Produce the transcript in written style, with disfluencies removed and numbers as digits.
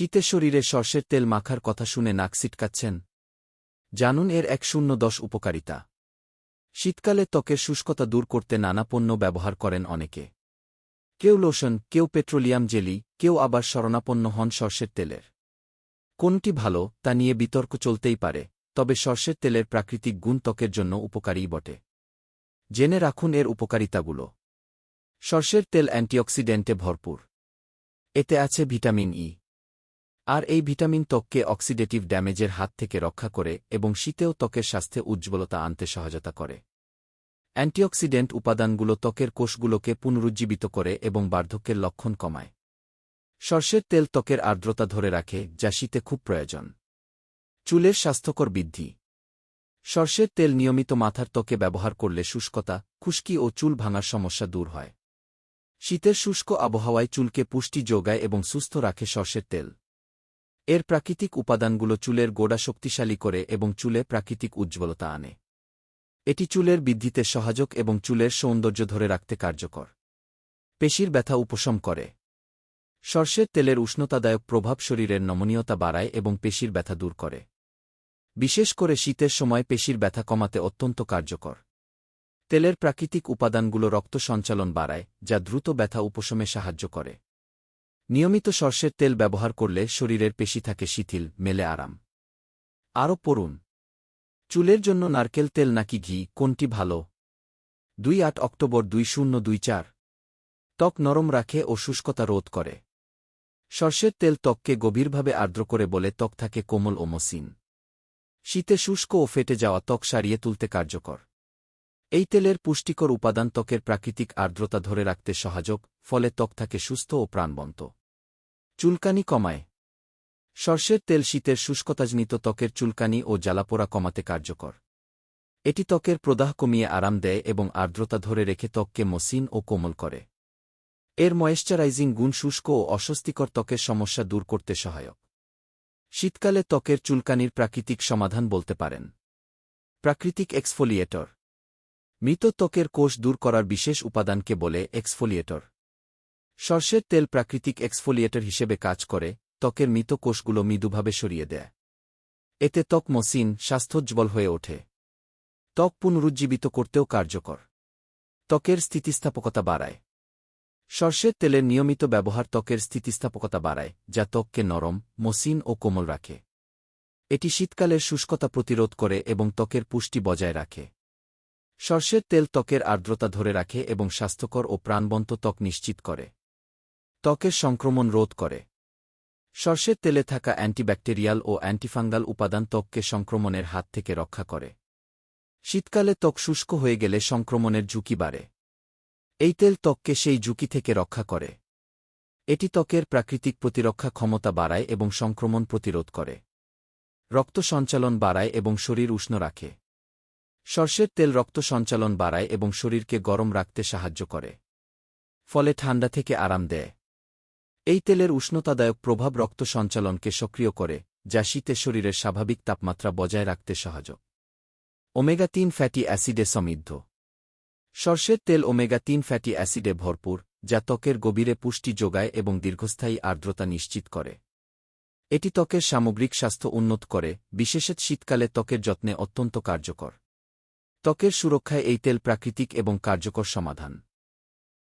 শীতে শরীরে সর্ষের তেল মাখার কথা শুনে নাক ছিটকাচ্ছেন? জানুন এর ১-০-১০ উপকারিতা। শীতকালে ত্বকের শুষ্কতা দূর করতে নানা পণ্য ব্যবহার করেন অনেকে। কেউ লোশন, কেউ পেট্রোলিয়াম জেলি, কেউ আবার শরণাপন্ন হন সর্ষের তেলের। কোনটি ভালো তা নিয়ে বিতর্ক চলতেই পারে, তবে সর্ষের তেলের প্রাকৃতিক গুণ ত্বকের জন্য উপকারীই বটে। জেনে রাখুন এর উপকারিতাগুলো। সর্ষের তেল অ্যান্টিঅক্সিডেন্টে ভরপুর। এতে আছে ভিটামিন ই। আর এই ভিটামিন ত্বককে অক্সিডেটিভ ড্যামেজের হাত থেকে রক্ষা করে এবং শীতেও ত্বকের স্বাস্থ্যে উজ্জ্বলতা আনতে সহায়তা করে। অ্যান্টিঅক্সিডেন্ট উপাদানগুলো ত্বকের কোষগুলোকে পুনরুজ্জীবিত করে এবং বার্ধক্যের লক্ষণ কমায়। সর্ষের তেল ত্বকের আর্দ্রতা ধরে রাখে, যা শীতে খুব প্রয়োজন। চুলের স্বাস্থ্যকর বৃদ্ধি। সর্ষের তেল নিয়মিত মাথার ত্বকে ব্যবহার করলে শুষ্কতা, খুশকি ও চুল ভাঙার সমস্যা দূর হয়। শীতের শুষ্ক আবহাওয়ায় চুলকে পুষ্টি যোগায় এবং সুস্থ রাখে সর্ষের তেল। এর প্রাকৃতিক উপাদানগুলো চুলের গোড়া শক্তিশালী করে এবং চুলে প্রাকৃতিক উজ্জ্বলতা আনে। এটি চুলের বৃদ্ধিতে সহায়ক এবং চুলের সৌন্দর্য ধরে রাখতে কার্যকর। পেশির ব্যথা উপশম করে। সর্ষের তেলের উষ্ণতাদায়ক প্রভাব শরীরের নমনীয়তা বাড়ায় এবং পেশির ব্যথা দূর করে। বিশেষ করে শীতের সময় পেশির ব্যথা কমাতে অত্যন্ত কার্যকর। তেলের প্রাকৃতিক উপাদানগুলো রক্ত সঞ্চালন বাড়ায়, যা দ্রুত ব্যথা উপশমে সাহায্য করে। নিয়মিত সর্ষের তেল ব্যবহার করলে শরীরের পেশি থাকে শিথিল, মেলে আরাম। আরও পড়ুন। চুলের জন্য নারকেল তেল নাকি ঘি, কোনটি ভালো? ২-৮ অক্টোবর ২০২৪। ত্বক নরম রাখে ও শুষ্কতা রোধ করে। সর্ষের তেল ত্বককে গভীরভাবে আর্দ্র করে বলে ত্বক থাকে কোমল ও মসৃণ। শীতে শুষ্ক ও ফেটে যাওয়া ত্বক সারিয়ে তুলতে কার্যকর। এই তেলের পুষ্টিকর উপাদান ত্বকের প্রাকৃতিক আর্দ্রতা ধরে রাখতে সহায়ক, ফলে ত্বক থাকে সুস্থ ও প্রাণবন্ত। চুলকানি কমায়। সর্ষের তেল শীতের শুষ্কতাজনিত ত্বকের চুলকানি ও জ্বালাপোড়া কমাতে কার্যকর। এটি ত্বকের প্রদাহ কমিয়ে আরাম দেয় এবং আর্দ্রতা ধরে রেখে ত্বককে মসৃণ ও কোমল করে। এর ময়েশ্চারাইজিং গুণ শুষ্ক ও অস্বস্তিকর ত্বকের সমস্যা দূর করতে সহায়ক। শীতকালে ত্বকের চুলকানির প্রাকৃতিক সমাধান বলতে পারেন। প্রাকৃতিক এক্সফোলিয়েটর। মৃত ত্বকের কোষ দূর করার বিশেষ উপাদানকে বলে এক্সফোলিয়েটর। সর্ষের তেল প্রাকৃতিক এক্সফোলিয়েটর হিসেবে কাজ করে, ত্বকের মৃত কোষগুলো মৃদুভাবে সরিয়ে দেয়। এতে ত্বক মসৃণ, স্বাস্থ্যোজ্জ্বল হয়ে ওঠে। ত্বক পুনরুজ্জীবিত করতেও কার্যকর। ত্বকের স্থিতিস্থাপকতা বাড়ায়। সর্ষের তেলের নিয়মিত ব্যবহার ত্বকের স্থিতিস্থাপকতা বাড়ায়, যা ত্বককে নরম, মসৃণ ও কোমল রাখে। এটি শীতকালের শুষ্কতা প্রতিরোধ করে এবং ত্বকের পুষ্টি বজায় রাখে। সর্ষের তেল ত্বকের আর্দ্রতা ধরে রাখে এবং স্বাস্থ্যকর ও প্রাণবন্ত ত্বক নিশ্চিত করে। ত্বকের সংক্রমণ রোধ করে। সর্ষের তেলে থাকা অ্যান্টিব্যাকটেরিয়াল ও অ্যান্টিফাঙ্গাল উপাদান ত্বককে সংক্রমণের হাত থেকে রক্ষা করে। শীতকালে ত্বক শুষ্ক হয়ে গেলে সংক্রমণের ঝুঁকি বাড়ে। এই তেল ত্বককে সেই ঝুঁকি থেকে রক্ষা করে। এটি ত্বকের প্রাকৃতিক প্রতিরক্ষা ক্ষমতা বাড়ায় এবং সংক্রমণ প্রতিরোধ করে। রক্ত সঞ্চালন বাড়ায় এবং শরীর উষ্ণ রাখে। সর্ষের তেল রক্ত সঞ্চালন বাড়ায় এবং শরীরকে গরম রাখতে সাহায্য করে। ফলে ঠান্ডা থেকে আরাম দেয়। এই তেলের উষ্ণতাদায়ক প্রভাব রক্ত সঞ্চালনকে সক্রিয় করে, যা শীতে শরীরের স্বাভাবিক তাপমাত্রা বজায় রাখতে সহায়ক। ওমেগা-৩ ফ্যাটি অ্যাসিডে সমৃদ্ধ। সর্ষের তেল ওমেগা-৩ ফ্যাটি অ্যাসিডে ভরপুর, যা ত্বকের গভীরে পুষ্টি যোগায় এবং দীর্ঘস্থায়ী আর্দ্রতা নিশ্চিত করে। এটি ত্বকের সামগ্রিক স্বাস্থ্য উন্নত করে, বিশেষত শীতকালে ত্বকের যত্নে অত্যন্ত কার্যকর। ত্বকের সুরক্ষায় এই তেল প্রাকৃতিক এবং কার্যকর সমাধান।